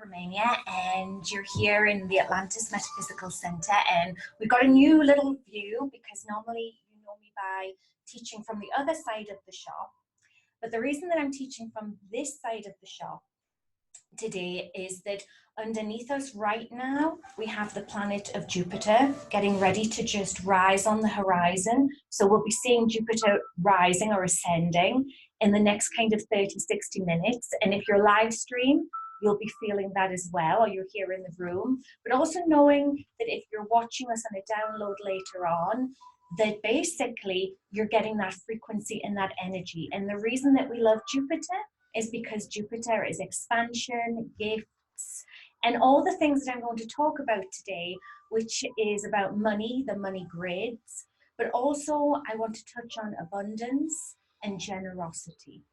Romania, and you're here in the Atlantis Metaphysical Center, and we've got a new little view because normally you know me by teaching from the other side of the shop, but the reason that I'm teaching from this side of the shop today is that underneath us right now we have the planet of Jupiter getting ready to just rise on the horizon. So we'll be seeing Jupiter rising or ascending in the next kind of 30-60 minutes, and if you're live stream you'll be feeling that as well, or you're here in the room, but also knowing that if you're watching us on a download later on, that basically you're getting that frequency and that energy. And the reason that we love Jupiter is because Jupiter is expansion, gifts, and all the things that I'm going to talk about today, which is about money, the money grids, but also I want to touch on abundance and generosity.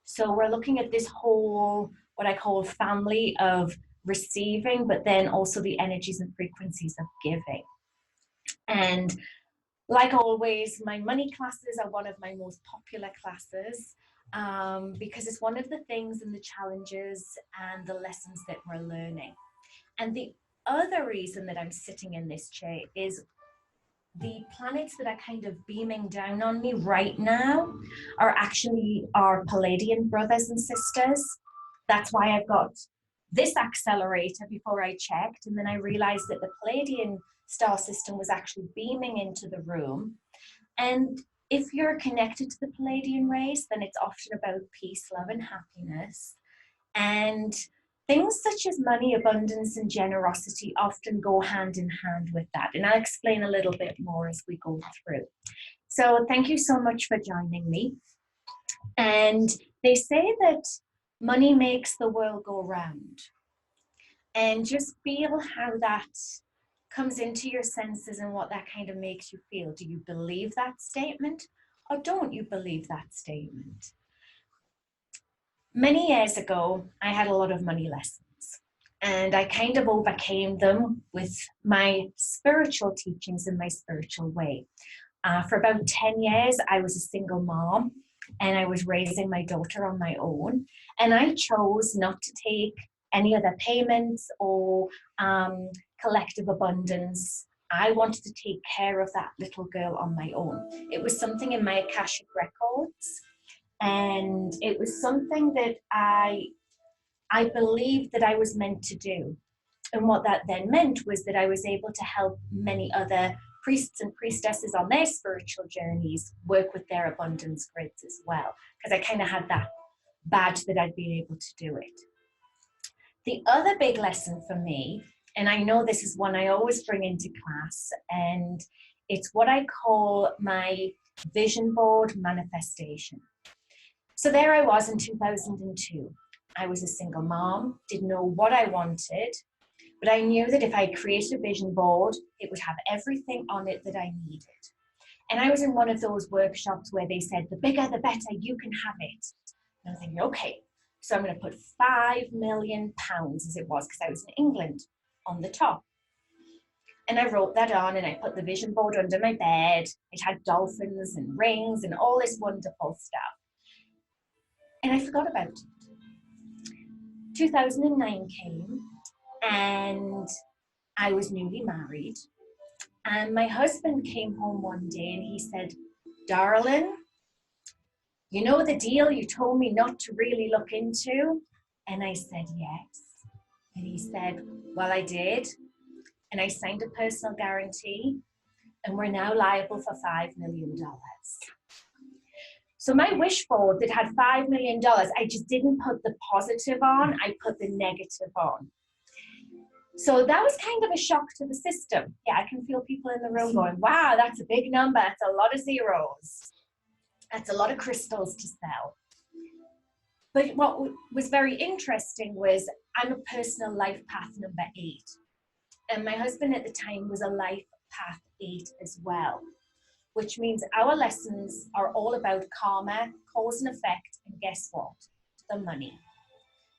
So we're looking at this whole, what I call family of receiving, but then also the energies and frequencies of giving. And like always, my money classes are one of my most popular classes because it's one of the things and the challenges and the lessons that we're learning. And the other reason that I'm sitting in this chair is the planets that are kind of beaming down on me right now are actually our Palladian brothers and sisters. That's why I've got this accelerator before I checked, and then I realized that the Palladian star system was actually beaming into the room. And if you're connected to the Palladian race, then it's often about peace, love, and happiness. And things such as money, abundance, and generosity often go hand in hand with that. And I'll explain a little bit more as we go through. So thank you so much for joining me. And they say that money makes the world go round. And just feel how that comes into your senses and what that kind of makes you feel. Do you believe that statement or don't you believe that statement? Many years ago, I had a lot of money lessons, and I kind of overcame them with my spiritual teachings and my spiritual way. For about 10 years, I was a single mom, and I was raising my daughter on my own, and I chose not to take any other payments or collective abundance. I wanted to take care of that little girl on my own. It was something in my Akashic records. And it was something that I believed that I was meant to do. And what that then meant was that I was able to help many other priests and priestesses on their spiritual journeys work with their abundance grids as well, because I kind of had that badge that I'd been able to do it. The other big lesson for me, and I know this is one I always bring into class, and it's what I call my vision board manifestation. So there I was in 2002. I was a single mom, didn't know what I wanted, but I knew that if I created a vision board, it would have everything on it that I needed. And I was in one of those workshops where they said, the bigger, the better, you can have it. And I'm thinking, okay, so I'm going to put £5 million, as it was, because I was in England, on the top. And I wrote that on and I put the vision board under my bed. It had dolphins and rings and all this wonderful stuff. And I forgot about it. 2009 came and I was newly married. And my husband came home one day and he said, darling, you know the deal you told me not to really look into? And I said, yes. And he said, well, I did. And I signed a personal guarantee and we're now liable for $5 million. So my wish board that had $5 million, I just didn't put the positive on, I put the negative on. So that was kind of a shock to the system. Yeah, I can feel people in the room going, wow, that's a big number, that's a lot of zeros. That's a lot of crystals to sell. But what was very interesting was I'm a personal life path number 8. And my husband at the time was a life path 8 as well, which means our lessons are all about karma, cause and effect, and guess what? The money.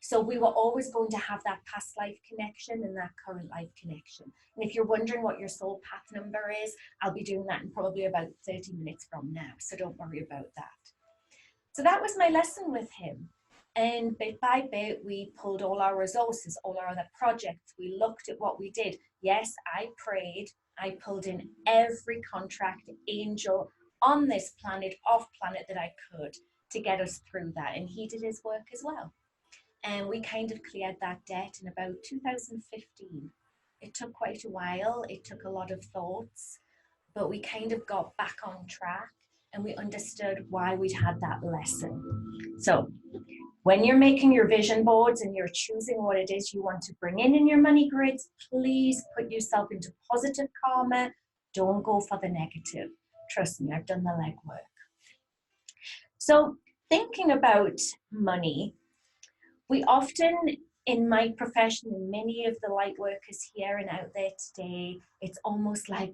So we were always going to have that past life connection and that current life connection. And if you're wondering what your soul path number is, I'll be doing that in probably about 30 minutes from now. So don't worry about that. So that was my lesson with him. And bit by bit, we pulled all our resources, all our other projects. We looked at what we did. Yes, I prayed. I pulled in every contract angel on this planet, off planet that I could to get us through that. And he did his work as well. And we kind of cleared that debt in about 2015. It took quite a while. It took a lot of thoughts, but we kind of got back on track and we understood why we'd had that lesson. So when you're making your vision boards and you're choosing what it is you want to bring in your money grids, please put yourself into positive karma. Don't go for the negative. Trust me, I've done the legwork. So thinking about money, we often, in my profession, and many of the light workers here and out there today, it's almost like,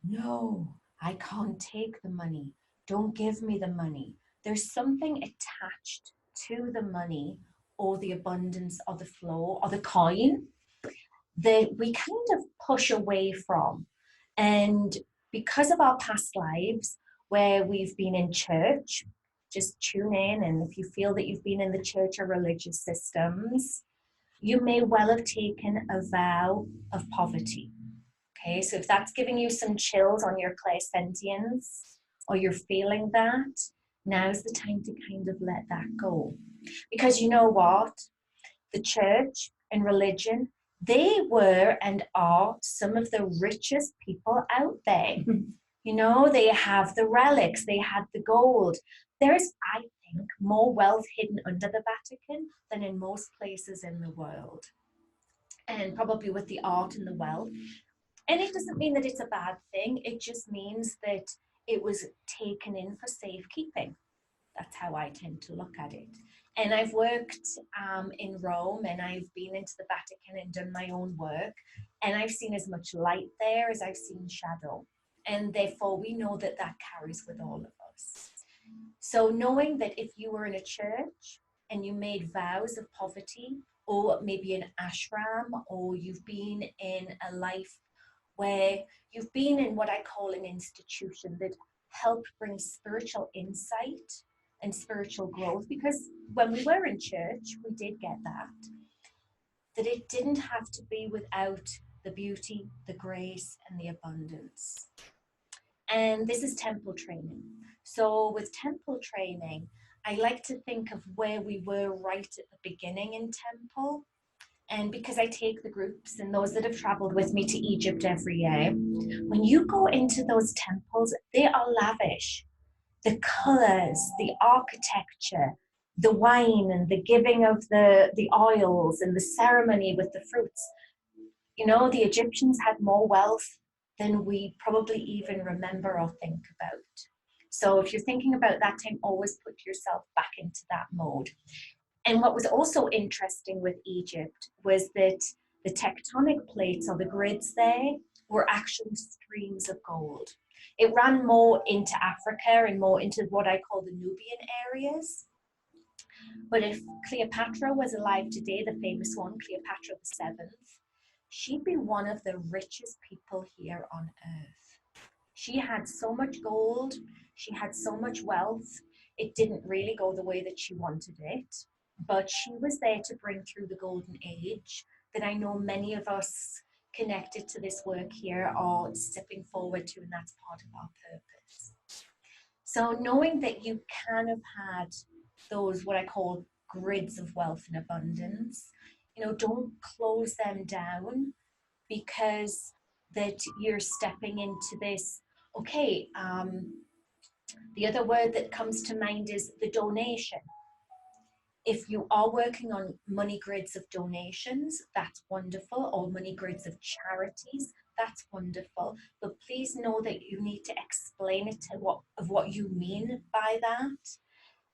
no, I can't take the money. Don't give me the money. There's something attached to the money or the abundance or the flow or the coin that we kind of push away from. And because of our past lives where we've been in church, just tune in. And if you feel that you've been in the church or religious systems, you may well have taken a vow of poverty. Okay, so if that's giving you some chills on your clairsentience or you're feeling that, now's the time to kind of let that go. Because you know what? The church and religion, they were and are some of the richest people out there. You know, they have the relics, they had the gold. There's, I think, more wealth hidden under the Vatican than in most places in the world. And probably with the art and the wealth. And it doesn't mean that it's a bad thing. It just means that it was taken in for safekeeping. That's how I tend to look at it. And I've worked in Rome and I've been into the Vatican and done my own work. And I've seen as much light there as I've seen shadow. And therefore, we know that that carries with all of us. So knowing that if you were in a church and you made vows of poverty, or maybe an ashram, or you've been in a life where you've been in what I call an institution that helped bring spiritual insight and spiritual growth, because when we were in church, we did get that it didn't have to be without the beauty, the grace, and the abundance. And this is temple training. So with temple training, I like to think of where we were right at the beginning in temple. And because I take the groups and those that have traveled with me to Egypt every year, when you go into those temples, they are lavish. The colors, the architecture, the wine and the giving of the oils and the ceremony with the fruits. You know, the Egyptians had more wealth than we probably even remember or think about. So if you're thinking about that time, always put yourself back into that mode. And what was also interesting with Egypt was that the tectonic plates or the grids there were actually streams of gold. It ran more into Africa and more into what I call the Nubian areas. But if Cleopatra was alive today, the famous one, Cleopatra the 7th, she'd be one of the richest people here on earth. She had so much gold, she had so much wealth. It didn't really go the way that she wanted it, but she was there to bring through the golden age that I know many of us connected to this work here are stepping forward to, and that's part of our purpose. So knowing that you can have had those, what I call grids of wealth and abundance, you know, don't close them down because that you're stepping into this. Okay, the other word that comes to mind is the donation. If you are working on money grids of donations, that's wonderful, or money grids of charities, that's wonderful. But please know that you need to explain it to what you mean by that.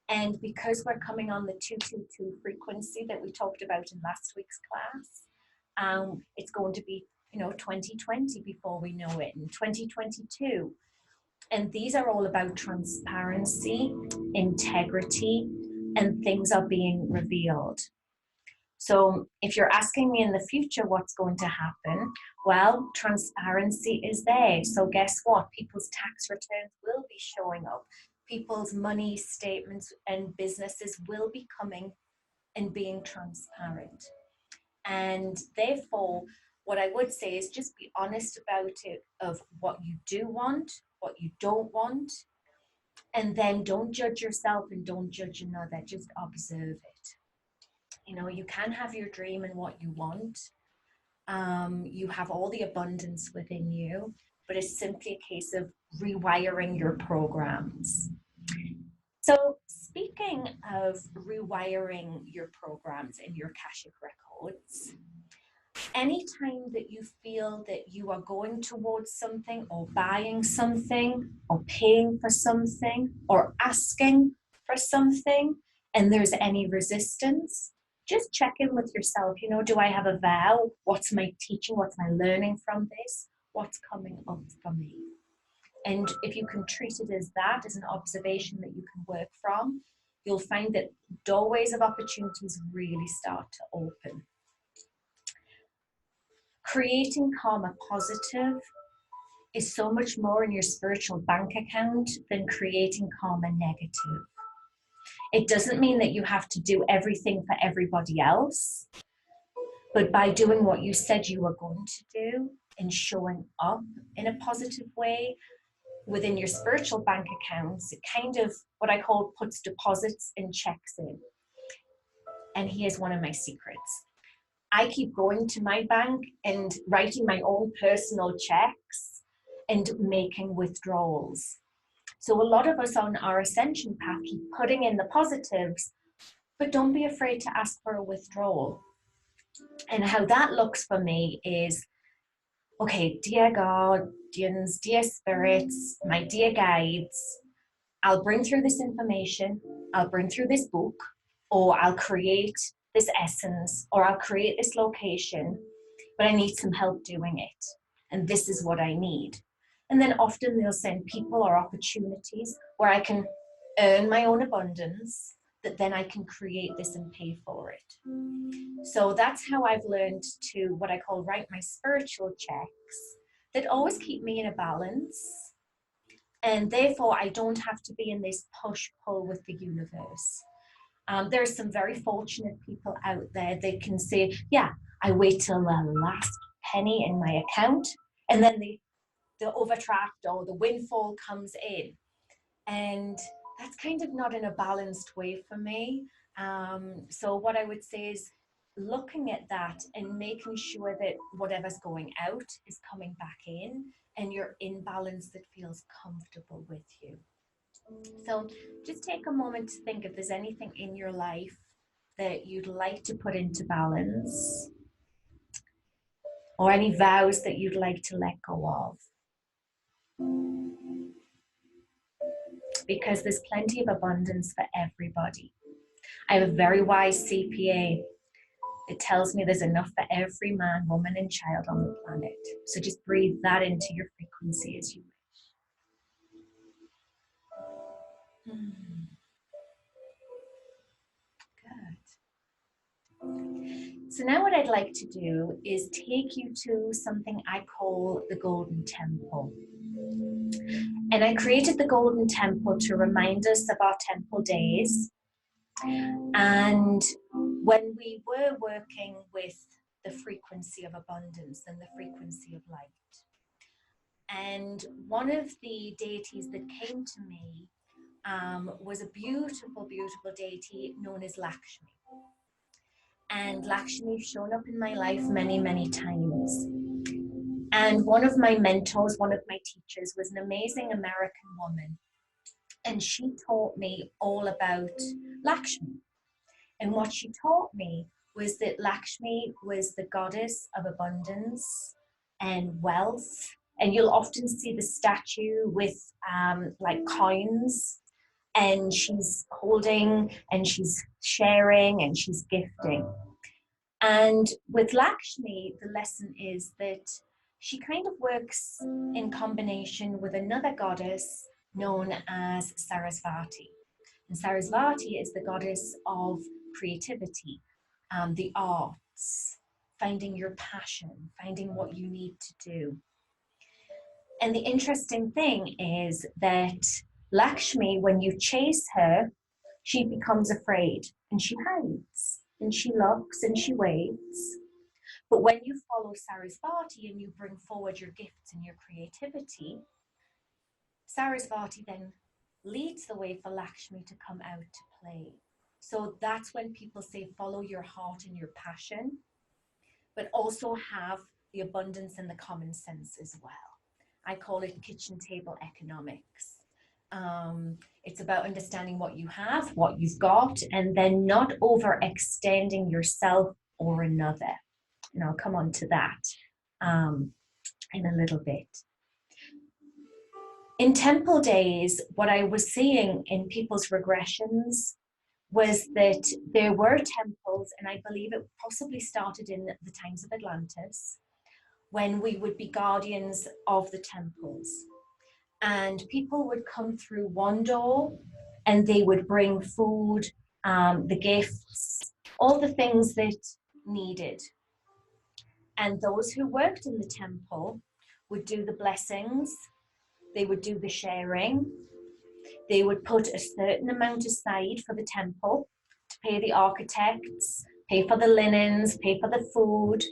And because we're coming on the 222 frequency that we talked about in last week's class, it's going to be, 2020 before we know it, and 2022. And these are all about transparency, integrity, and things are being revealed. So if you're asking me in the future what's going to happen, well, transparency is there. So guess what? People's tax returns will be showing up. People's money statements and businesses will be coming and being transparent. And therefore, what I would say is just be honest about it, of what you do want, what you don't want, and then don't judge yourself and don't judge another, just observe it. You know, you can have your dream and what you want. You have all the abundance within you, but it's simply a case of rewiring your programs. So, speaking of rewiring your programs in your Akashic records, anytime that you feel that you are going towards something, or buying something, or paying for something, or asking for something, and there's any resistance, just check in with yourself. You know, do I have a vow? What's my teaching? What's my learning from this? What's coming up for me? And if you can treat it as that, as an observation that you can work from, you'll find that doorways of opportunities really start to open. Creating karma positive is so much more in your spiritual bank account than creating karma negative. It doesn't mean that you have to do everything for everybody else, but by doing what you said you were going to do and showing up in a positive way within your spiritual bank accounts, it kind of, what I call, puts deposits and checks in. And here's one of my secrets. I keep going to my bank and writing my own personal checks and making withdrawals. So a lot of us on our ascension path keep putting in the positives, but don't be afraid to ask for a withdrawal. And how that looks for me is, okay, dear guardians, dear spirits, my dear guides, I'll bring through this information, I'll bring through this book, or I'll create this essence, or I'll create this location, but I need some help doing it. And this is what I need. And then often they'll send people or opportunities where I can earn my own abundance, that then I can create this and pay for it. So that's how I've learned to, what I call, write my spiritual checks that always keep me in a balance. And therefore, I don't have to be in this push-pull with the universe. There are some very fortunate people out there that can say, yeah, I wait till the last penny in my account, and then the overdraft or the windfall comes in. And that's kind of not in a balanced way for me. So what I would say is looking at that and making sure that whatever's going out is coming back in, and you're in balance that feels comfortable with you. So just take a moment to think if there's anything in your life that you'd like to put into balance, or any vows that you'd like to let go of. Because there's plenty of abundance for everybody. I have a very wise CPA that tells me there's enough for every man, woman, and child on the planet. So just breathe that into your frequency as you wish. Good. So now what I'd like to do is take you to something I call the Golden Temple. And I created the Golden Temple to remind us of our temple days. And when we were working with the frequency of abundance and the frequency of light. And one of the deities that came to me was a beautiful, beautiful deity known as Lakshmi. And Lakshmi's shown up in my life many, many times. And one of my mentors, one of my teachers, was an amazing American woman. And she taught me all about Lakshmi. And what she taught me was that Lakshmi was the goddess of abundance and wealth. And you'll often see the statue with like coins, and she's holding and she's sharing and she's gifting. And with Lakshmi, the lesson is that she kind of works in combination with another goddess known as Sarasvati. And Sarasvati is the goddess of creativity, the arts, finding your passion, finding what you need to do. And the interesting thing is that Lakshmi, when you chase her, she becomes afraid and she hides. and she looks and she waits. But when you follow Sarasvati and you bring forward your gifts and your creativity, Sarasvati then leads the way for Lakshmi to come out to play. So that's when people say follow your heart and your passion, but also have the abundance and the common sense as well. I call it kitchen table economics. It's about understanding what you have, what you've got, and then not overextending yourself or another. And I'll come on to that in a little bit. In temple days, what I was seeing in people's regressions was that there were temples, and I believe it possibly started in the times of Atlantis, when we would be guardians of the temples. And people would come through one door and they would bring food, the gifts, all the things that needed. And those who worked in the temple would do the blessings, they would do the sharing, they would put a certain amount aside for the temple to pay the architects, pay for the linens, pay for the food,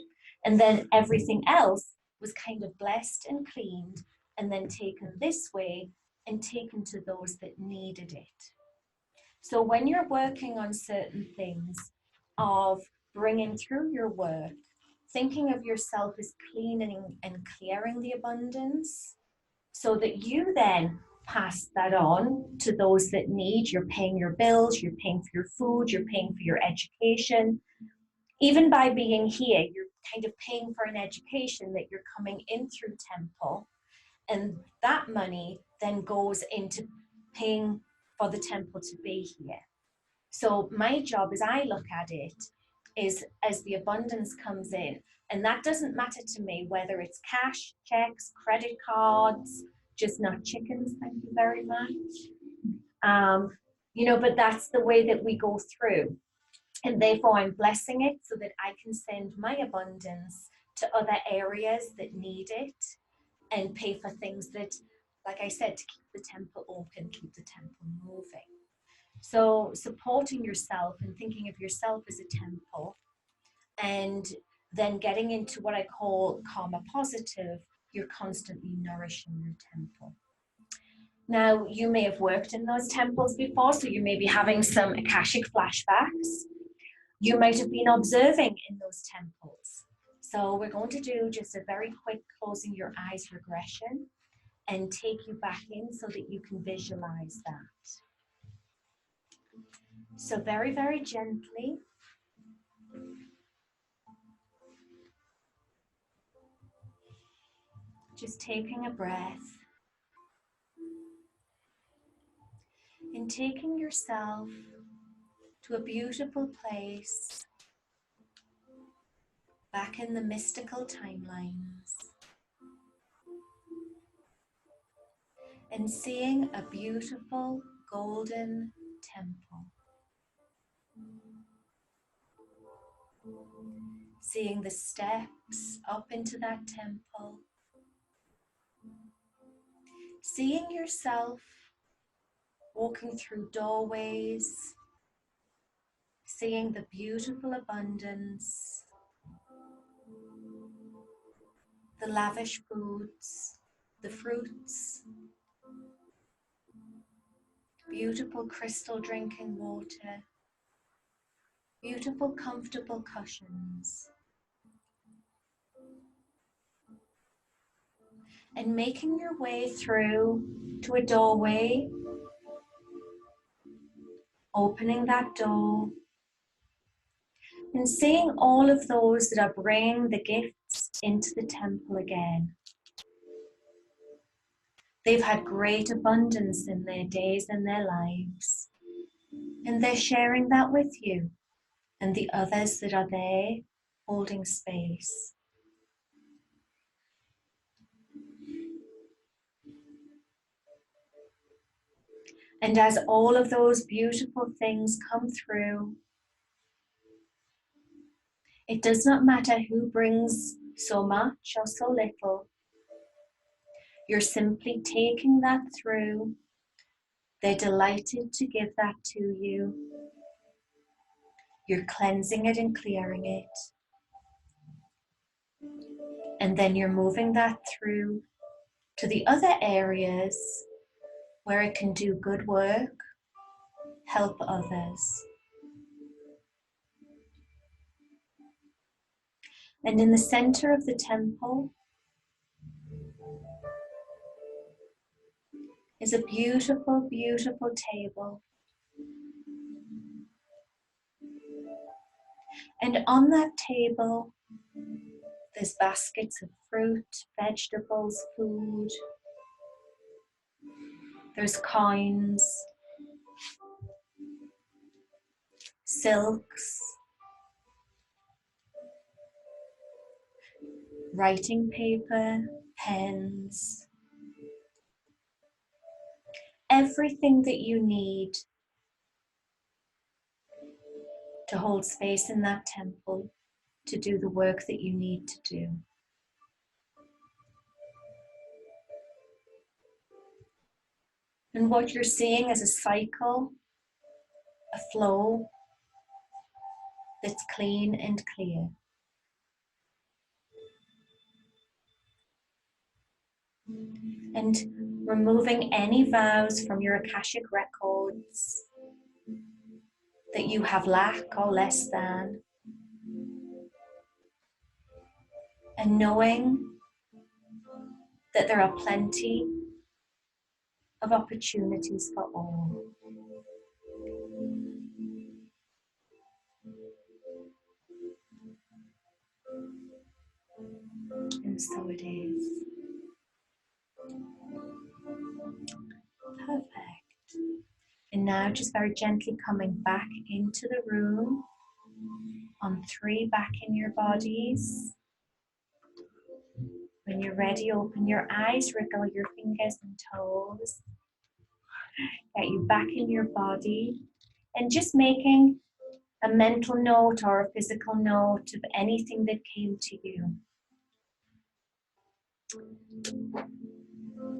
and then everything else was kind of blessed and cleaned and then taken this way and taken to those that needed it. So when you're working on certain things of bringing through your work, thinking of yourself as cleaning and clearing the abundance so that you then pass that on to those that need. You're paying your bills, you're paying for your food, you're paying for your education. Even by being here, you're kind of paying for an education that you're coming in through temple. And that money then goes into paying for the temple to be here. So my job, as I look at it, is as the abundance comes in, and that doesn't matter to me whether it's cash, checks, credit cards, just not chickens, thank you very much. But that's the way that we go through. And therefore I'm blessing it so that I can send my abundance to other areas that need it and pay for things that, like I said, to keep the temple open, keep the temple moving. So supporting yourself and thinking of yourself as a temple, and then getting into what I call karma positive, you're constantly nourishing your temple. Now, you may have worked in those temples before, so you may be having some Akashic flashbacks. You might have been observing in those temples. So we're going to do just a very quick closing your eyes regression and take you back in so that you can visualize that. So very, very gently, just taking a breath and taking yourself to a beautiful place back in the mystical timelines and seeing a beautiful golden temple. Seeing the steps up into that temple. Seeing yourself walking through doorways. Seeing the beautiful abundance. The lavish foods, the fruits. Beautiful crystal drinking water. Beautiful comfortable cushions. And making your way through to a doorway, opening that door, and seeing all of those that are bringing the gifts into the temple again. They've had great abundance in their days and their lives, and they're sharing that with you and the others that are there holding space. And as all of those beautiful things come through, it does not matter who brings so much or so little. You're simply taking that through. They're delighted to give that to you. You're cleansing it and clearing it. And then you're moving that through to the other areas where it can do good work, help others. And in the center of the temple is a beautiful, beautiful table. And on that table, there's baskets of fruit, vegetables, food. There's coins, silks, writing paper, pens, everything that you need to hold space in that temple to do the work that you need to do. And what you're seeing is a cycle, a flow that's clean and clear. And removing any vows from your Akashic records that you have lack or less than. And knowing that there are plenty of opportunities for all. And so it is. Perfect. And now just very gently coming back into the room. On 3, back in your bodies. When you're ready, open your eyes, wriggle your fingers and toes. Get you back in your body. And just making a mental note or a physical note of anything that came to you.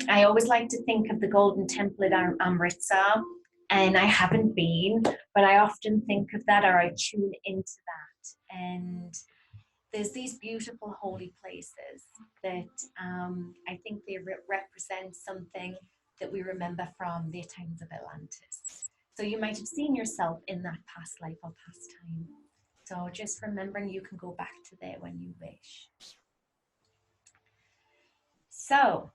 I always like to think of the Golden Temple at Amritsar, and I haven't been, but I often think of that, or I tune into that. And there's these beautiful holy places that I think they represent something that we remember from the times of Atlantis. So you might have seen yourself in that past life or past time. So just remembering you can go back to there when you wish. So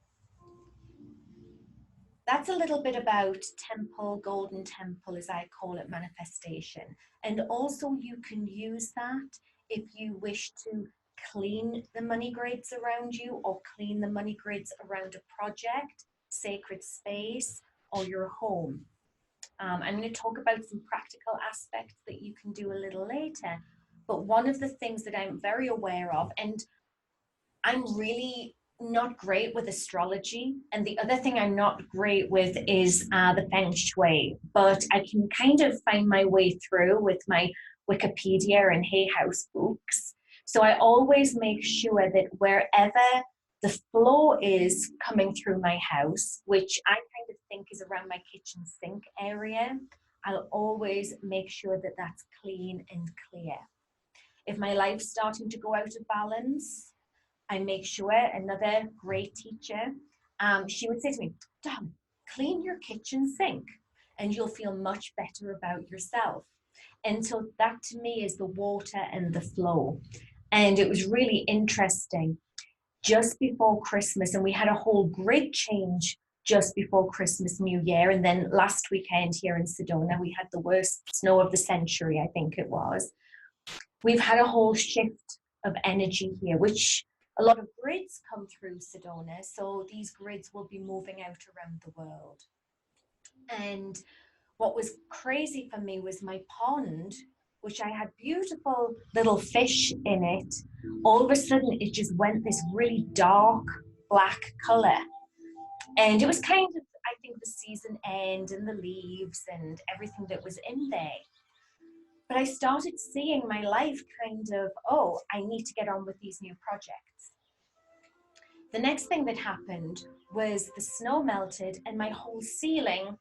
that's a little bit about temple, golden temple, as I call it, manifestation. And also you can use that if you wish to clean the money grids around you or clean the money grids around a project, sacred space, or your home. I'm going to talk about some practical aspects that you can do a little later. But one of the things that I'm very aware of, and I'm really not great with astrology, and the other thing I'm not great with is the Feng Shui, but I can kind of find my way through with my Wikipedia and Hay House books. So I always make sure that wherever the flow is coming through my house, which I kind of think is around my kitchen sink area, I'll always make sure that that's clean and clear. If my life's starting to go out of balance, I make sure, another great teacher, she would say to me, "Darling, clean your kitchen sink and you'll feel much better about yourself." And so that to me is the water and the flow. And it was really interesting. Just before Christmas, and we had a whole grid change just before Christmas, New Year. And then last weekend here in Sedona, we had the worst snow of the century, I think it was. We've had a whole shift of energy here, which a lot of grids come through Sedona. So these grids will be moving out around the world. And what was crazy for me was my pond, which I had beautiful little fish in it. All of a sudden, it just went this really dark black color. And it was kind of, I think, the season end and the leaves and everything that was in there. But I started seeing my life kind of, oh, I need to get on with these new projects. The next thing that happened was the snow melted and my whole ceiling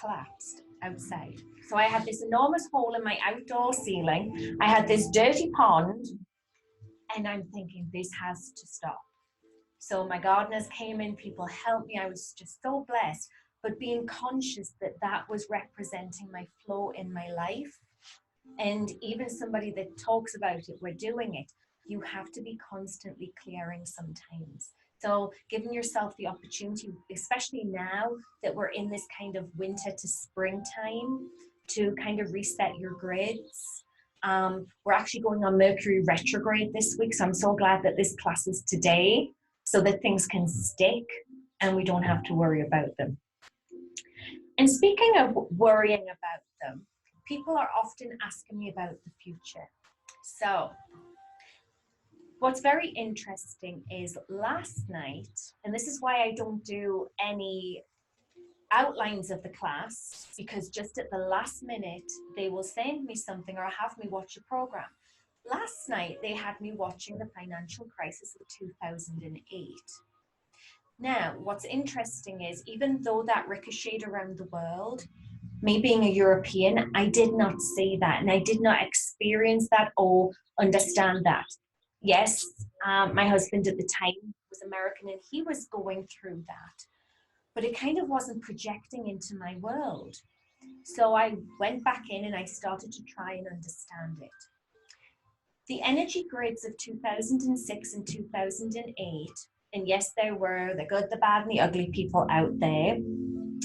collapsed outside. So I had this enormous hole in my outdoor ceiling. I had this dirty pond, and I'm thinking, this has to stop. So my gardeners came in, people helped me. I was just so blessed. But being conscious that that was representing my flow in my life, and even somebody that talks about it, we're doing it. You have to be constantly clearing sometimes. So giving yourself the opportunity, especially now that we're in this kind of winter to springtime, to kind of reset your grids. We're actually going on Mercury retrograde this week, so I'm so glad that this class is today so that things can stick and we don't have to worry about them. And speaking of worrying about them, people are often asking me about the future. So what's very interesting is last night, and this is why I don't do any outlines of the class, because just at the last minute, they will send me something or have me watch a program. Last night, they had me watching the financial crisis of 2008. Now, what's interesting is, even though that ricocheted around the world, me being a European, I did not see that, and I did not experience that or understand that. Yes, my husband at the time was American and he was going through that, but it kind of wasn't projecting into my world. So I went back in and I started to try and understand it. The energy grids of 2006 and 2008, and yes, there were the good, the bad, and the ugly people out there.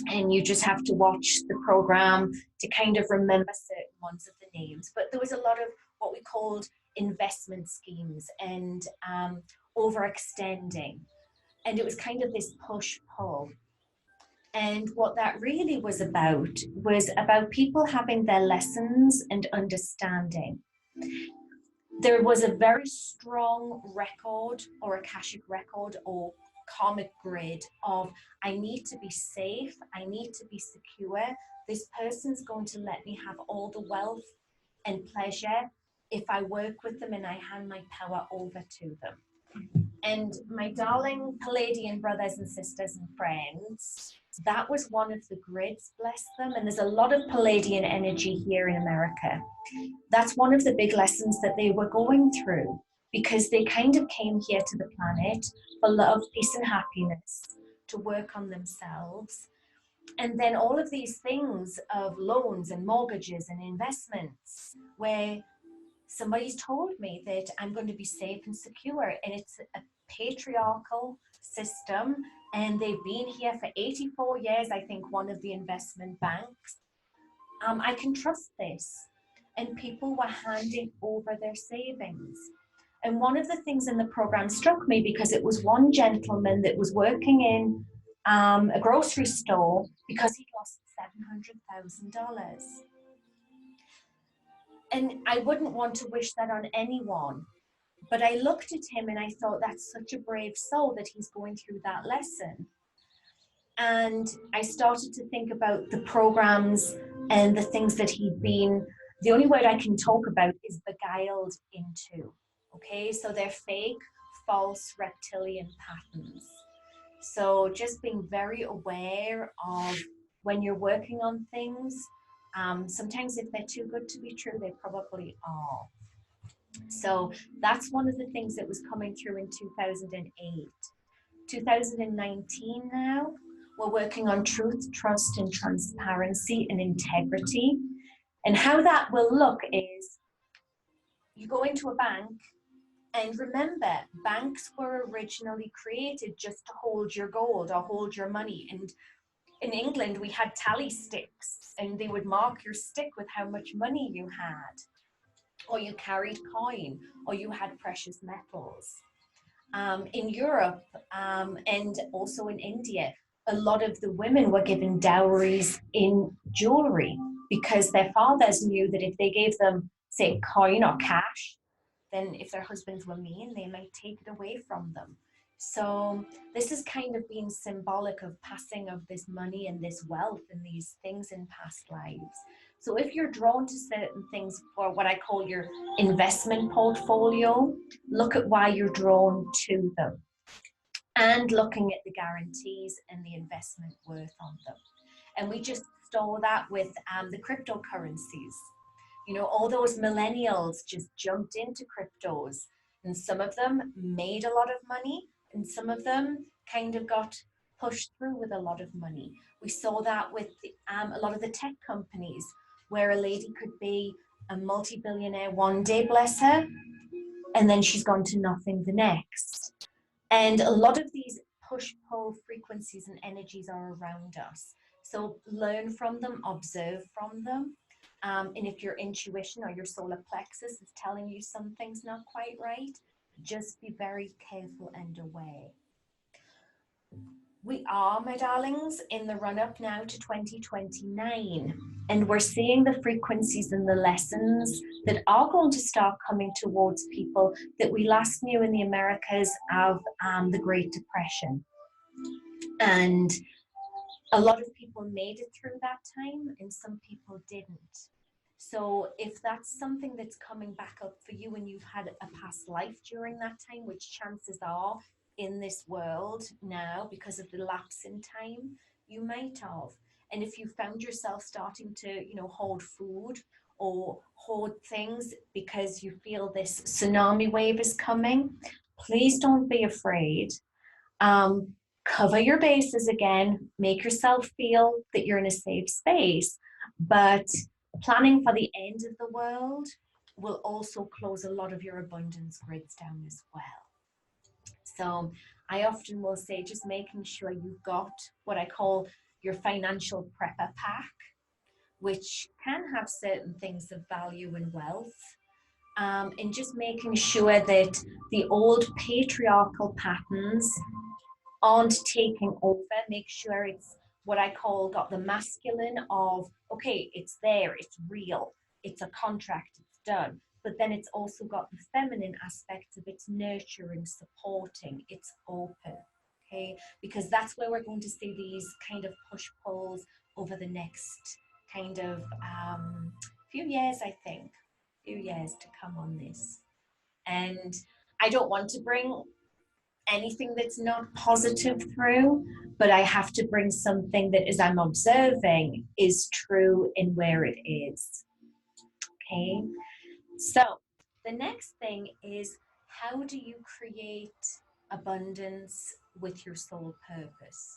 And you just have to watch the program to kind of remember certain ones of the names. But there was a lot of what we called investment schemes and overextending. And it was kind of this push-pull. And what that really was about people having their lessons and understanding. There was a very strong record or Akashic record or karmic grid of, I need to be safe, I need to be secure. This person's going to let me have all the wealth and pleasure if I work with them and I hand my power over to them. And my darling Palladian brothers and sisters and friends, that was one of the grids, bless them. And there's a lot of Palladian energy here in America. That's one of the big lessons that they were going through, because they kind of came here to the planet for love, peace, and happiness, to work on themselves. And then all of these things of loans and mortgages and investments, where somebody's told me that I'm going to be safe and secure, and it's a patriarchal system, and they've been here for 84 years, I think, one of the investment banks. I can trust this. And people were handing over their savings. And one of the things in the program struck me, because it was one gentleman that was working in a grocery store because he lost $700,000. And I wouldn't want to wish that on anyone. But I looked at him and I thought, that's such a brave soul that he's going through that lesson. And I started to think about the programs and the things that he'd been, the only word I can talk about is beguiled into. Okay, so they're fake, false, reptilian patterns. So just being very aware of when you're working on things. Sometimes if they're too good to be true, they probably are. So that's one of the things that was coming through in 2008. 2019 now, we're working on truth, trust, and transparency and integrity. And how that will look is, you go into a bank, and remember, banks were originally created just to hold your gold or hold your money. And in England, we had tally sticks, and they would mark your stick with how much money you had, or you carried coin, or you had precious metals. In Europe and also in India, a lot of the women were given dowries in jewelry, because their fathers knew that if they gave them, say, coin or cash, then if their husbands were mean, they might take it away from them. So this is kind of being symbolic of passing of this money and this wealth and these things in past lives. So if you're drawn to certain things for what I call your investment portfolio, look at why you're drawn to them, and looking at the guarantees and the investment worth on them. And we just saw that with the cryptocurrencies. You know, all those millennials just jumped into cryptos, and some of them made a lot of money, and some of them kind of got pushed through with a lot of money. We saw that with a lot of the tech companies, where a lady could be a multi-billionaire one day, bless her, and then she's gone to nothing the next. And a lot of these push-pull frequencies and energies are around us. So learn from them, observe from them. And if your intuition or your solar plexus is telling you something's not quite right, just be very careful and aware. We are, my darlings, in the run-up now to 2029, and we're seeing the frequencies and the lessons that are going to start coming towards people that we last knew in the Americas of the Great Depression. And a lot of people made it through that time, and some people didn't. So if that's something that's coming back up for you and you've had a past life during that time, which chances are in this world now because of the lapse in time, you might have. And if you found yourself starting to, you know, hoard food or hoard things because you feel this tsunami wave is coming, please don't be afraid. Cover your bases again, make yourself feel that you're in a safe space, but planning for the end of the world will also close a lot of your abundance grids down as well. So I often will say just making sure you've got what I call your financial prepper pack, which can have certain things of value and wealth. And just making sure that the old patriarchal patterns aren't taking over. Make sure it's what I call got the masculine of, okay, it's there, it's real, it's a contract, it's done. But then it's also got the feminine aspects of it's nurturing, supporting, it's open, okay? Because that's where we're going to see these kind of push-pulls over the next kind of few years, I think, few years to come on this. And I don't want to bring anything that's not positive through, but I have to bring something that, as I'm observing, is true in where it is. Okay, so the next thing is, how do you create abundance with your soul purpose?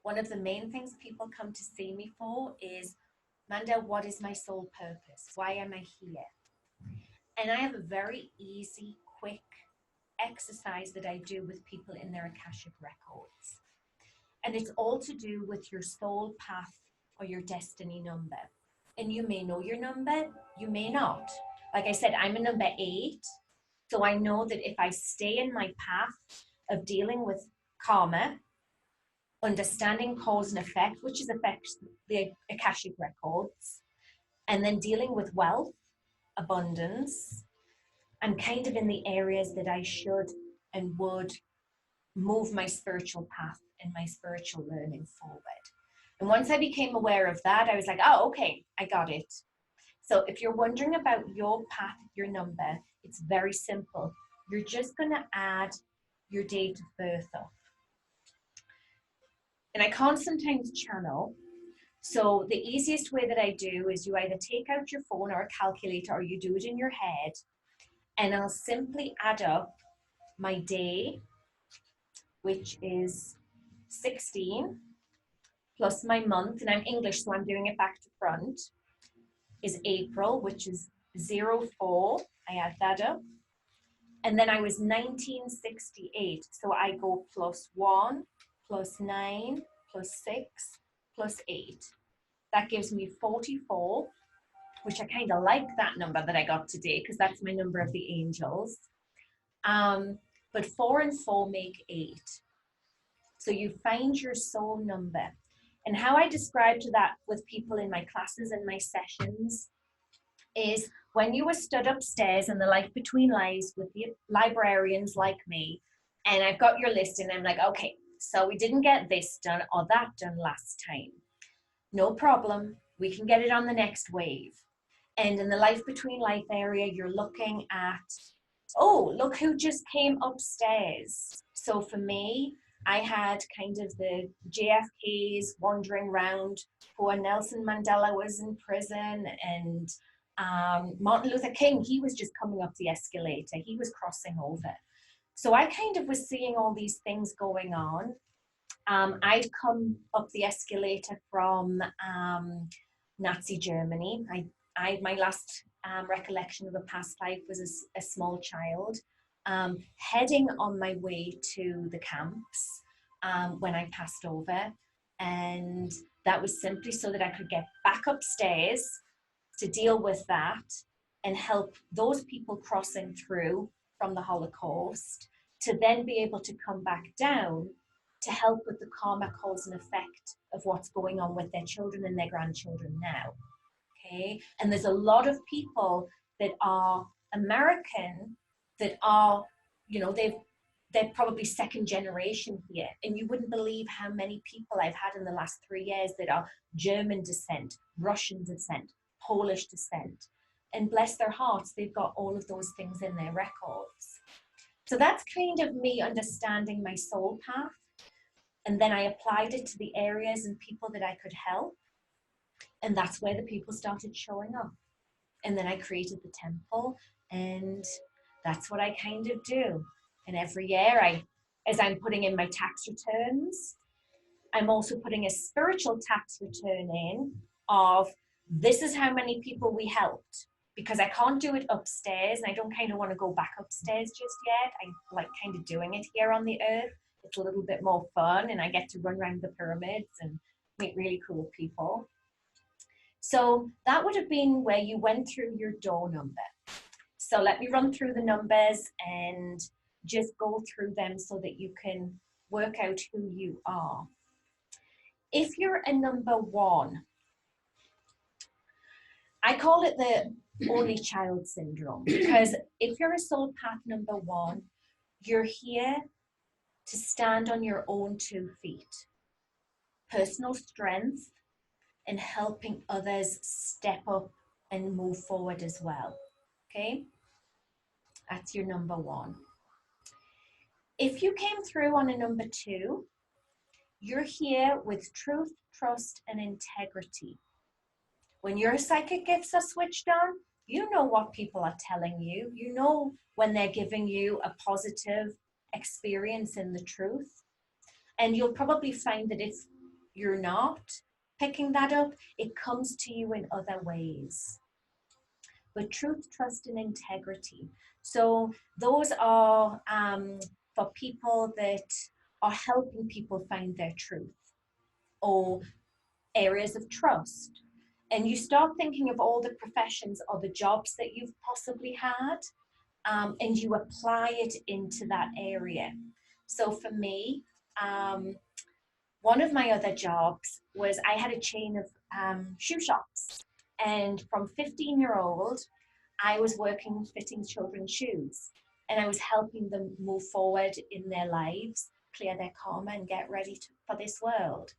One of the main things people come to see me for is, Manda, what is my soul purpose? Why am I here? And I have a very easy, quick exercise that I do with people in their Akashic records. And it's all to do with your soul path or your destiny number. And you may know your number, you may not. Like I said, I'm a number 8. So I know that if I stay in my path of dealing with karma, understanding cause and effect, which is affects the Akashic records, and then dealing with wealth, abundance, I'm kind of in the areas that I should and would move my spiritual path and my spiritual learning forward. And once I became aware of that, I was like, oh, okay, I got it. So if you're wondering about your path, your number, it's very simple. You're just going to add your date of birth up. And I can't sometimes channel. So the easiest way that I do is you either take out your phone or a calculator, or you do it in your head, and I'll simply add up my day, which is 16, plus my month, and I'm English, so I'm doing it back to front, is April, which is 04. I add that up. And then I was 1968, so I go +1, +9, +6, +8. That gives me 44, which I kind of like that number that I got today, because that's my number of the angels. But 4 and 4 make 8. So you find your soul number. And how I describe to that with people in my classes and my sessions is, when you were stood upstairs in the Life Between Lives with the librarians like me, and I've got your list, and I'm like, okay, so we didn't get this done or that done last time. No problem. We can get it on the next wave. And in the Life Between Life area, you're looking at, oh, look who just came upstairs. So for me, I had kind of the JFKs wandering around. Poor Nelson Mandela was in prison, and Martin Luther King, he was just coming up the escalator. He was crossing over. So I kind of was seeing all these things going on. I'd come up the escalator from Nazi Germany. My last recollection of a past life was a small child, heading on my way to the camps when I passed over. And that was simply so that I could get back upstairs to deal with that and help those people crossing through from the Holocaust to then be able to come back down to help with the karma, cause, and effect of what's going on with their children and their grandchildren now. Okay, and there's a lot of people that are American that are, you know, they're probably second generation here, and you wouldn't believe how many people I've had in the last 3 years that are German descent, Russian descent, Polish descent, and bless their hearts, they've got all of those things in their records. So that's kind of me understanding my soul path, and then I applied it to the areas and people that I could help, and that's where the people started showing up. And then I created the temple, and that's what I kind of do. And every year, as I'm putting in my tax returns, I'm also putting a spiritual tax return in of this is how many people we helped, because I can't do it upstairs, and I don't kind of want to go back upstairs just yet. I like kind of doing it here on the earth. It's a little bit more fun, and I get to run around the pyramids and meet really cool people. So that would have been where you went through your door number. So let me run through the numbers and just go through them so that you can work out who you are. If you're a number 1, I call it the only child syndrome, because if you're a soul path number 1, you're here to stand on your own 2 feet. Personal strength and helping others step up and move forward as well. Okay? That's your number 1. If you came through on a number 2, you're here with truth, trust, and integrity. When your psychic gifts are switched on, you know what people are telling you. You know when they're giving you a positive experience in the truth. And you'll probably find that if you're not picking that up, it comes to you in other ways. But truth, trust, and integrity. So those are for people that are helping people find their truth, or areas of trust. And you start thinking of all the professions or the jobs that you've possibly had, and you apply it into that area. So for me, one of my other jobs was I had a chain of shoe shops. And from 15-year-old, I was working fitting children's shoes. And I was helping them move forward in their lives, clear their karma, and get ready for this world.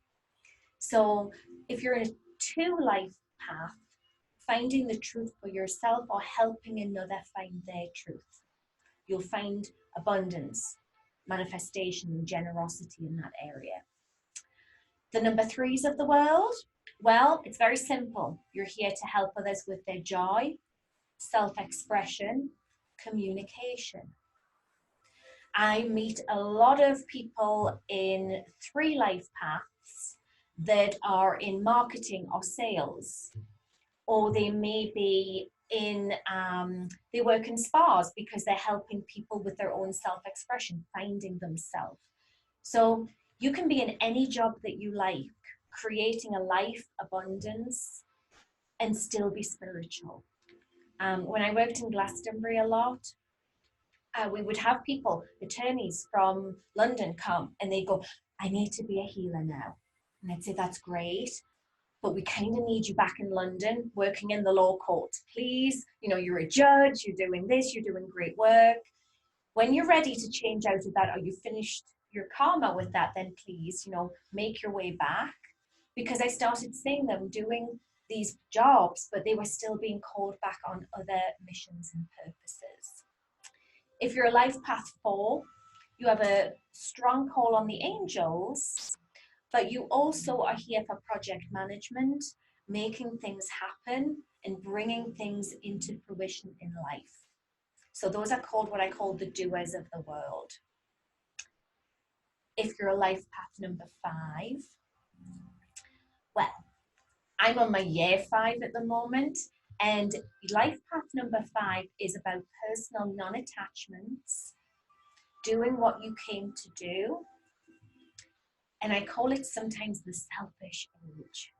So if you're in a 2 life path, finding the truth for yourself or helping another find their truth, you'll find abundance, manifestation, and generosity in that area. The number 3s of the world, well, it's very simple. You're here to help others with their joy, self-expression, communication. I meet a lot of people in 3 life paths that are in marketing or sales, or they may be in, they work in spas because they're helping people with their own self-expression, finding themselves. So you can be in any job that you like, creating a life abundance and still be spiritual. When I worked in Glastonbury a lot, we would have people, attorneys from London come and they go, I need to be a healer now. And I'd say, that's great, but we kind of need you back in London working in the law courts. Please, you know, you're a judge, you're doing this, you're doing great work. When you're ready to change out of that, or you finished your karma with that, then please, you know, make your way back. Because I started seeing them doing these jobs, but they were still being called back on other missions and purposes. If you're a life path 4, You have a strong call on the angels, but you also are here for project management, making things happen and bringing things into fruition in life. So those are called what I call the doers of the world. If you're a life path number 5, well, I'm on my year 5 at the moment, and life path number 5 is about personal non-attachments, doing what you came to do, and I call it sometimes the selfish urge.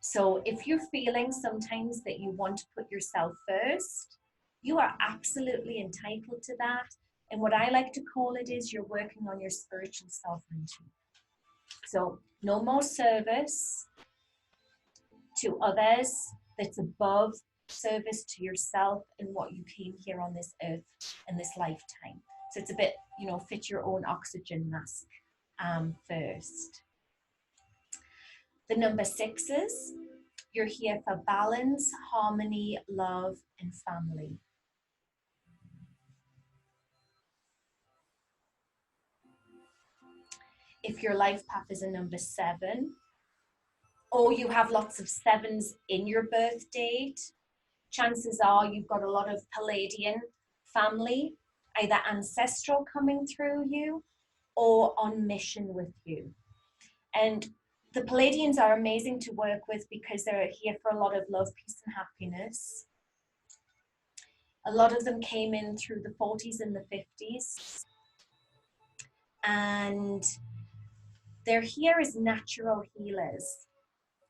So if you're feeling sometimes that you want to put yourself first, you are absolutely entitled to that. And what I like to call it is you're working on your spiritual sovereignty. So no more service to others that's above service to yourself and what you came here on this earth in this lifetime. So it's a bit, fit your own oxygen mask first. The number 6s, you're here for balance, harmony, love, and family. If your life path is a number 7, or you have lots of 7s in your birth date, chances are you've got a lot of Palladian family, either ancestral coming through you or on mission with you. And the Palladians are amazing to work with because they're here for a lot of love, peace, and happiness. A lot of them came in through the 40s and the 50s. And they're here as natural healers.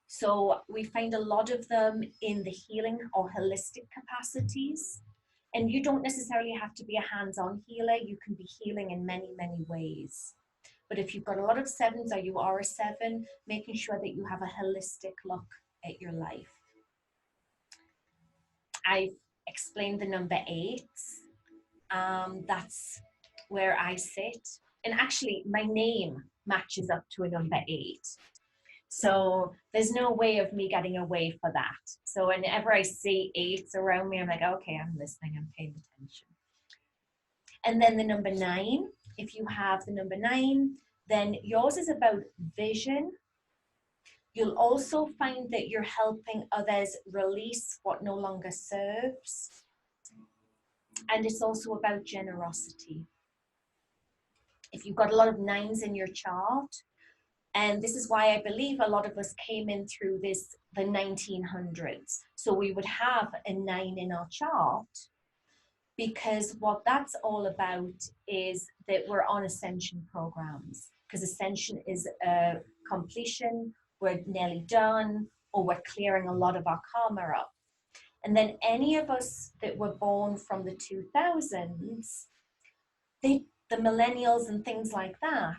So we find a lot of them in the healing or holistic capacities. And you don't necessarily have to be a hands-on healer. You can be healing in many, many ways. But if you've got a lot of 7s or you are a 7, making sure that you have a holistic look at your life. I've explained the number 8s. That's where I sit. And actually, my name matches up to a number 8. So there's no way of me getting away for that. So whenever I see 8s around me, I'm like, okay, I'm listening, I'm paying attention. And then the number 9, if you have the number 9, then yours is about vision. You'll also find that you're helping others release what no longer serves. And it's also about generosity. If you've got a lot of 9s in your chart, and this is why I believe a lot of us came in through the 1900s. So we would have a 9 in our chart, because what that's all about is that we're on ascension programs, because ascension is a completion, we're nearly done, or we're clearing a lot of our karma up. And then any of us that were born from the 2000s, the millennials and things like that,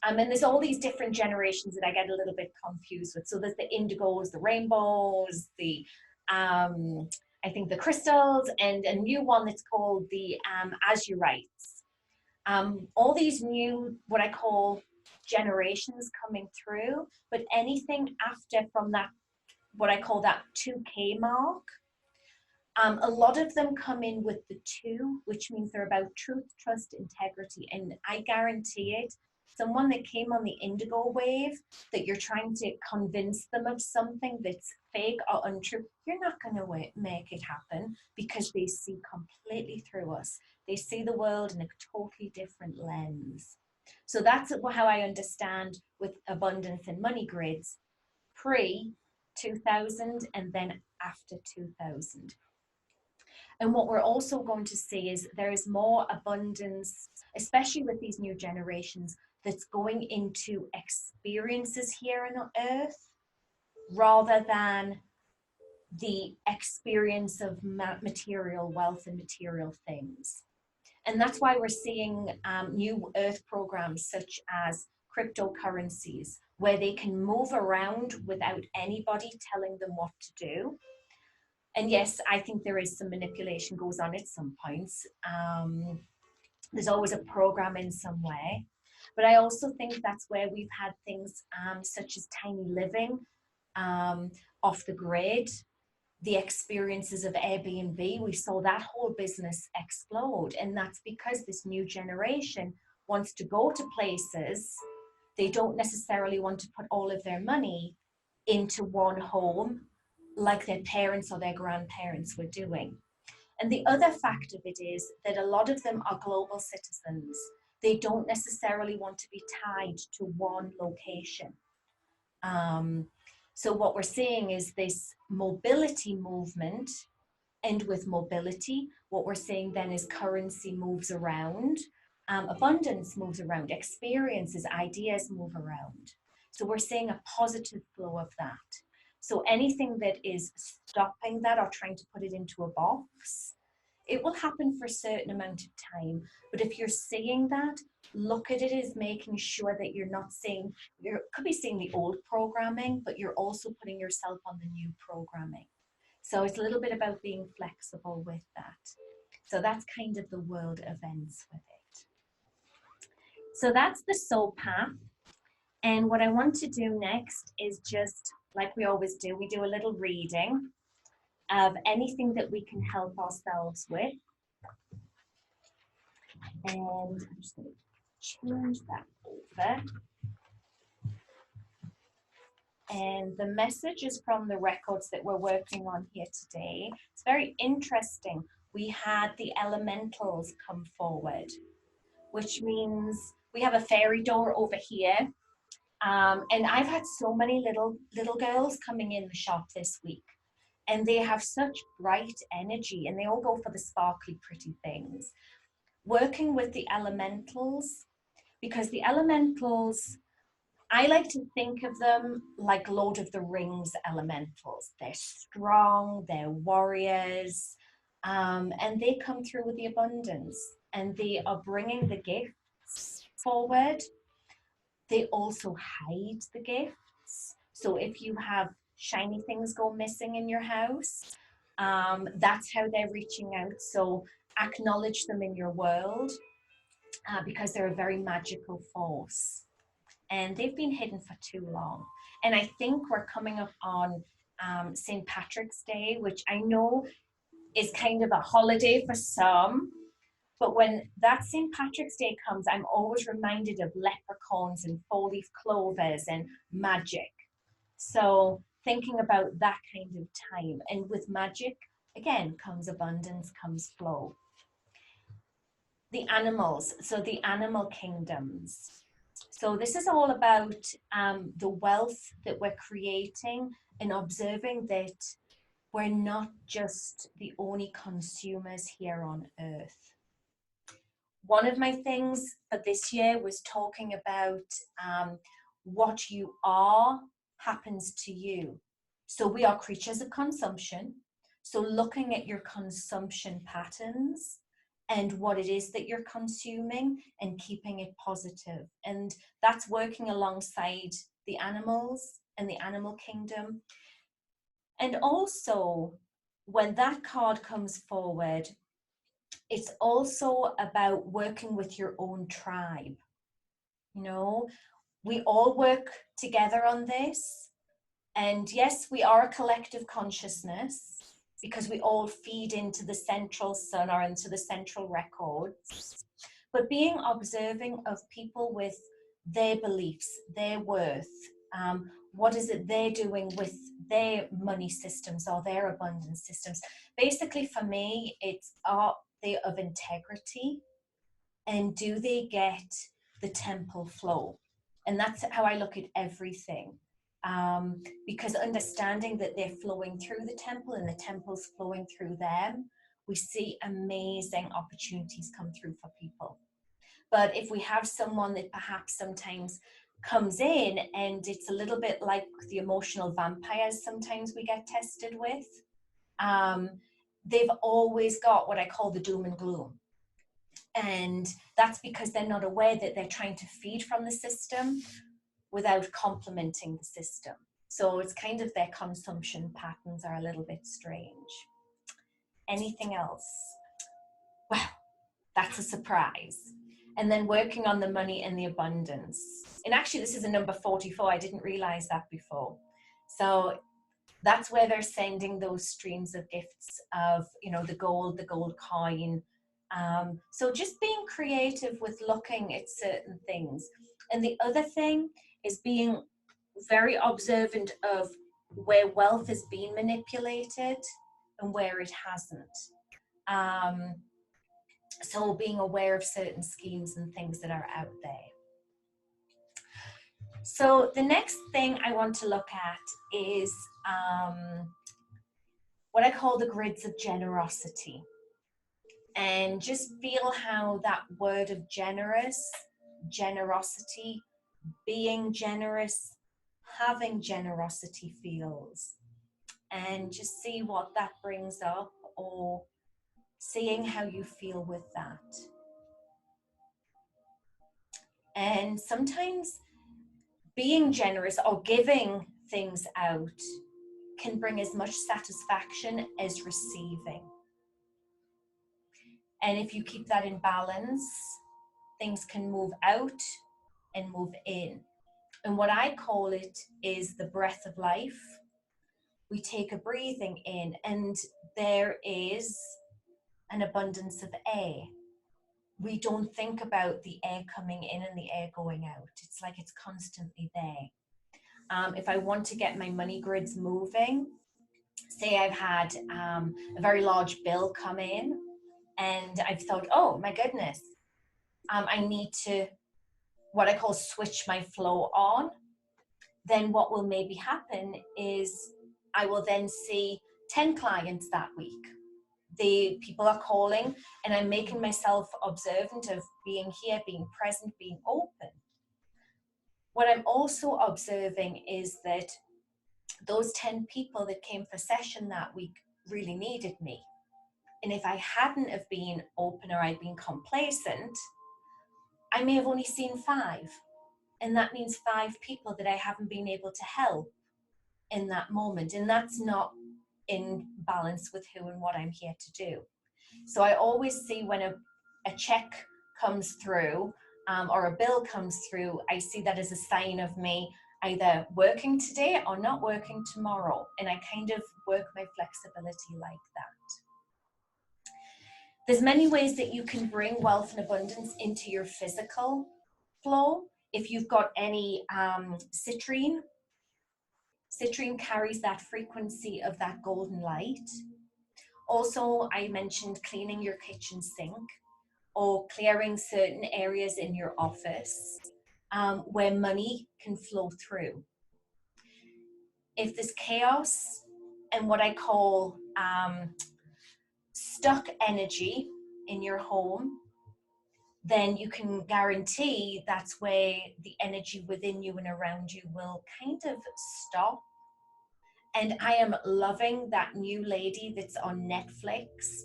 and there's all these different generations that I get a little bit confused with. So there's the indigos, the rainbows, the I think the crystals, and a new one that's called the azurites. All these new, what I call generations coming through, but anything after from that, what I call that 2K mark, a lot of them come in with the 2, which means they're about truth, trust, integrity. And I guarantee it, someone that came on the indigo wave, that you're trying to convince them of something that's fake or untrue, you're not going to make it happen, because they see completely through us. They see the world in a totally different lens. So that's how I understand with abundance and money grids, pre-2000 and then after 2000. And what we're also going to see is there is more abundance, especially with these new generations, that's going into experiences here on earth rather than the experience of material wealth and material things. And that's why we're seeing new earth programs such as cryptocurrencies, where they can move around without anybody telling them what to do. And yes, I think there is some manipulation goes on at some points. There's always a program in some way. But I also think that's where we've had things such as tiny living, off the grid, the experiences of Airbnb. We saw that whole business explode. And that's because this new generation wants to go to places, they don't necessarily want to put all of their money into one home like their parents or their grandparents were doing. And the other fact of it is that a lot of them are global citizens. They don't necessarily want to be tied to one location. So what we're seeing is this mobility movement, and with mobility, what we're seeing then is currency moves around, abundance moves around, experiences, ideas move around. So we're seeing a positive flow of that. So anything that is stopping that or trying to put it into a box, it will happen for a certain amount of time. But if you're seeing that, look at it as making sure that you're not seeing, you could be seeing the old programming, but you're also putting yourself on the new programming. So it's a little bit about being flexible with that. So that's kind of the world events with it. So that's the soul path. And what I want to do next is just like we always do, we do a little reading of anything that we can help ourselves with. And I'm just going to change that over. And the message is from the records that we're working on here today. It's very interesting. We had the elementals come forward, which means we have a fairy door over here. And I've had so many little girls coming in the shop this week, and they have such bright energy, and they all go for the sparkly, pretty things. Working with the elementals, because the elementals, I like to think of them like Lord of the Rings elementals. They're strong, they're warriors, and they come through with the abundance, and they are bringing the gifts forward. They also hide the gifts. So if you have shiny things go missing in your house, that's how they're reaching out. So acknowledge them in your world because they're a very magical force. And they've been hidden for too long. And I think we're coming up on St. Patrick's Day, which I know is kind of a holiday for some. But when that St. Patrick's Day comes, I'm always reminded of leprechauns and four-leaf clovers and magic. So thinking about that kind of time. And with magic, again, comes abundance, comes flow. The animals, so the animal kingdoms. So this is all about the wealth that we're creating and observing that we're not just the only consumers here on earth. One of my things for this year was talking about what you are happens to you. So we are creatures of consumption. So looking at your consumption patterns and what it is that you're consuming and keeping it positive. And that's working alongside the animals and the animal kingdom. And also, when that card comes forward, it's also about working with your own tribe. You know, we all work together on this. And yes, we are a collective consciousness because we all feed into the central sun or into the central records. But being observing of people with their beliefs, their worth, what is it they're doing with their money systems or their abundance systems. Basically, for me, it's are they of integrity, and do they get the temple flow? And that's how I look at everything. Because understanding that they're flowing through the temple and the temple's flowing through them, we see amazing opportunities come through for people. But if we have someone that perhaps sometimes comes in and it's a little bit like the emotional vampires sometimes we get tested with, they've always got what I call the doom and gloom. And that's because they're not aware that they're trying to feed from the system without complementing the system. So it's kind of their consumption patterns are a little bit strange. Anything else? Well, that's a surprise. And then working on the money and the abundance. And actually, this is a number 44. I didn't realize that before. So that's where they're sending those streams of gifts of, you know, the gold coin, So just being creative with looking at certain things. And the other thing is being very observant of where wealth is being manipulated and where it hasn't. Um, so being aware of certain schemes and things that are out there. So the next thing I want to look at is what I call the grids of generosity. And just feel how that word of generosity, being generous, having generosity feels. And just see what that brings up, or seeing how you feel with that. And sometimes being generous or giving things out can bring as much satisfaction as receiving. And if you keep that in balance, things can move out and move in. And what I call it is the breath of life. We take a breathing in, and there is an abundance of air. We don't think about the air coming in and the air going out. It's like it's constantly there. If I want to get my money grids moving, say I've had a very large bill come in, and I've thought, oh my goodness, I need to, what I call, switch my flow on. Then what will maybe happen is I will then see 10 clients that week. The people are calling, and I'm making myself observant of being here, being present, being open. What I'm also observing is that those 10 people that came for session that week really needed me. And if I hadn't have been open, or I'd been complacent, I may have only seen 5. And that means 5 people that I haven't been able to help in that moment. And that's not in balance with who and what I'm here to do. So I always see when a check comes through or a bill comes through, I see that as a sign of me either working today or not working tomorrow. And I kind of work my flexibility like that. There's many ways that you can bring wealth and abundance into your physical flow. If you've got any citrine carries that frequency of that golden light. Also, I mentioned cleaning your kitchen sink or clearing certain areas in your office where money can flow through. If there's chaos and what I call stuck energy in your home, then you can guarantee that's where the energy within you and around you will kind of stop. And I am loving that new lady that's on Netflix,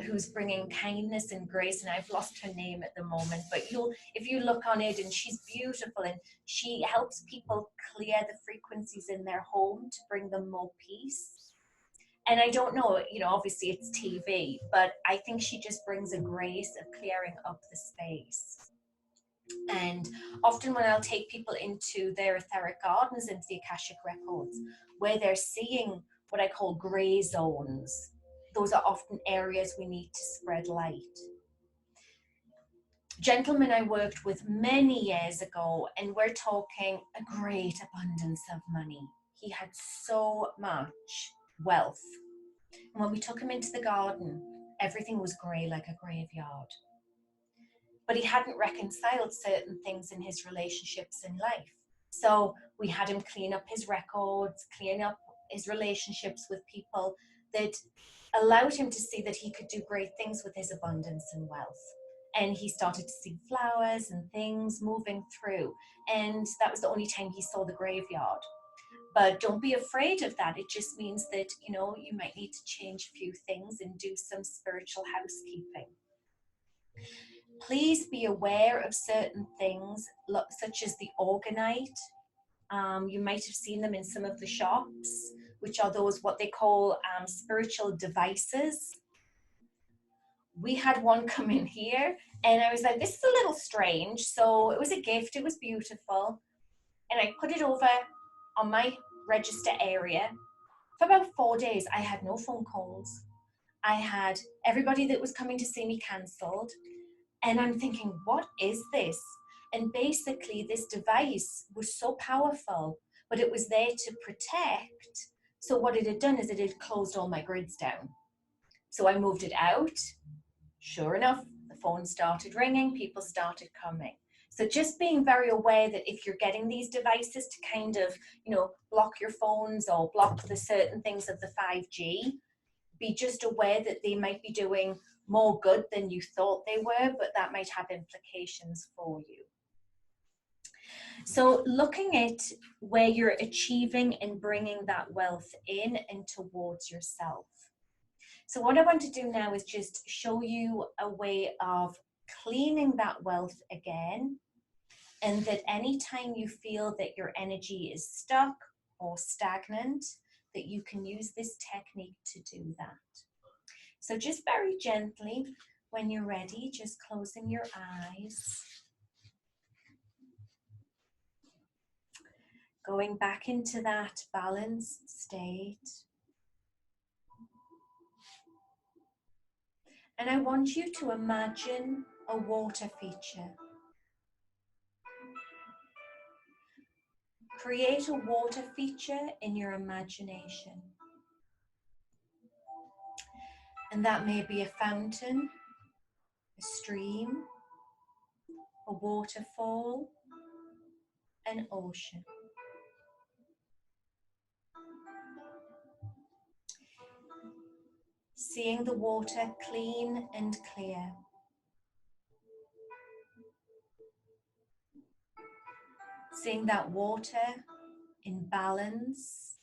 who's bringing kindness and grace. And I've lost her name at the moment, but if you look on it, and she's beautiful, and she helps people clear the frequencies in their home to bring them more peace. And I don't know, obviously it's TV, but I think she just brings a grace of clearing up the space. And often when I'll take people into their etheric gardens, into the Akashic records, where they're seeing what I call gray zones, those are often areas we need to spread light. Gentleman I worked with many years ago, and we're talking a great abundance of money. He had so much wealth. And when we took him into the garden, everything was grey like a graveyard. But he hadn't reconciled certain things in his relationships in life. So we had him clean up his records, clean up his relationships with people that allowed him to see that he could do great things with his abundance and wealth. And he started to see flowers and things moving through. And that was the only time he saw the graveyard. But don't be afraid of that. It just means that, you might need to change a few things and do some spiritual housekeeping. Please be aware of certain things, such as the orgonite. You might have seen them in some of the shops, which are those, what they call spiritual devices. We had one come in here, and I was like, this is a little strange. So it was a gift. It was beautiful. And I put it over on my register area. For about 4 days, I had no phone calls. I had everybody that was coming to see me cancelled. And I'm thinking, what is this? And basically, this device was so powerful, but it was there to protect. So what it had done is it had closed all my grids down. So I moved it out. Sure enough, the phone started ringing, people started coming. So just being very aware that if you're getting these devices to kind of, block your phones or block the certain things of the 5G, be just aware that they might be doing more good than you thought they were, but that might have implications for you. So looking at where you're achieving and bringing that wealth in and towards yourself. So what I want to do now is just show you a way of cleaning that wealth again, and that anytime you feel that your energy is stuck or stagnant, that you can use this technique to do that. So just very gently, when you're ready, just closing your eyes. Going back into that balanced state. And I want you to imagine a water feature. Create a water feature in your imagination. And that may be a fountain, a stream, a waterfall, an ocean. Seeing the water clean and clear. Seeing that water in balance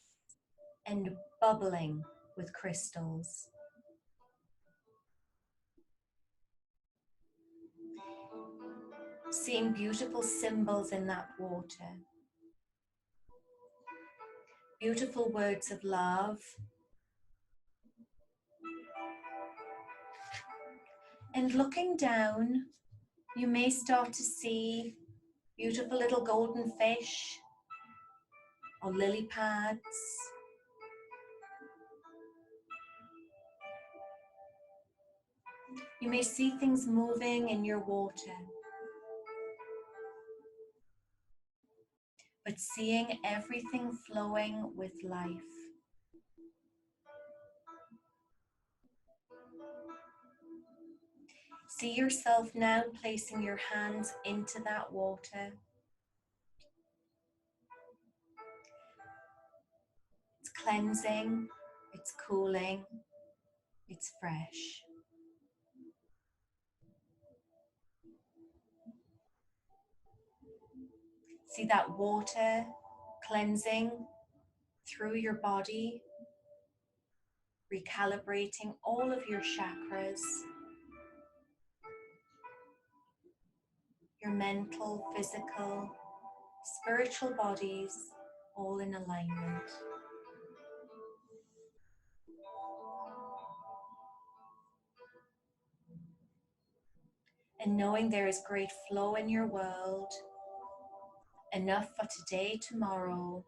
and bubbling with crystals. Seeing beautiful symbols in that water. Beautiful words of love. And looking down, you may start to see beautiful little golden fish or lily pads. You may see things moving in your water. But seeing everything flowing with life. See yourself now placing your hands into that water. It's cleansing, it's cooling, it's fresh. See that water cleansing through your body, recalibrating all of your chakras, your mental, physical, spiritual bodies, all in alignment. And knowing there is great flow in your world, enough for today, tomorrow.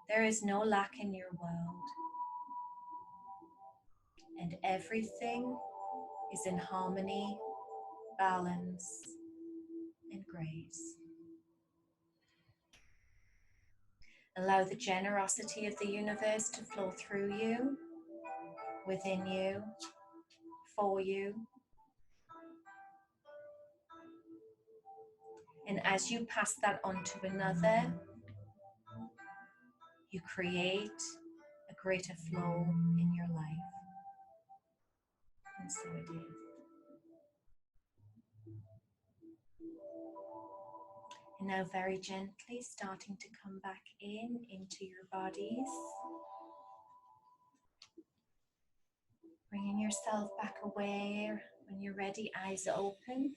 There is no lack in your world. And everything is in harmony, balance, and grace. Allow the generosity of the universe to flow through you, within you, for you. And as you pass that on to another, you create a greater flow in your life. And so it is. And now very gently starting to come back into your bodies. Bringing yourself back aware when you're ready, eyes open.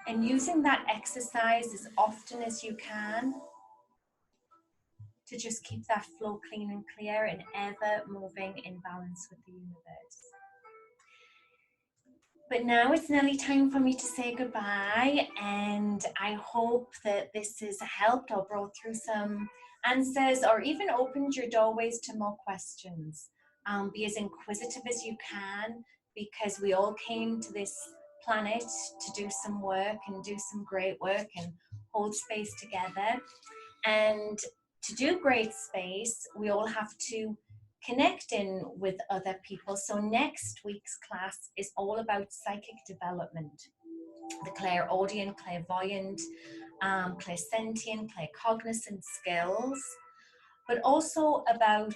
And using that exercise as often as you can to just keep that flow clean and clear and ever moving in balance with the universe. But now it's nearly time for me to say goodbye, and I hope that this has helped or brought through some answers or even opened your doorways to more questions. Be as inquisitive as you can, because we all came to this planet to do some work and do some great work and hold space together. And to do great space, we all have to connect in with other people. So next week's class is all about psychic development, the clairaudient, clairvoyant, clairsentient, claircognizant skills, but also about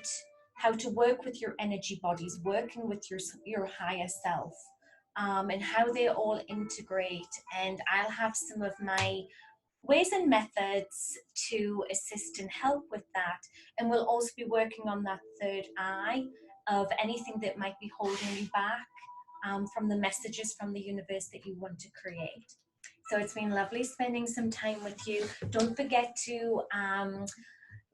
how to work with your energy bodies, working with your higher self, and how they all integrate. And I'll have some of my ways and methods to assist and help with that. And we'll also be working on that third eye of anything that might be holding you back from the messages from the universe that you want to create. So it's been lovely spending some time with you. Don't forget to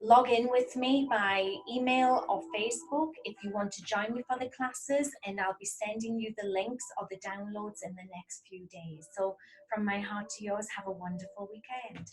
log in with me by email or Facebook if you want to join me for the classes, and I'll be sending you the links of the downloads in the next few days. So from my heart to yours, have a wonderful weekend.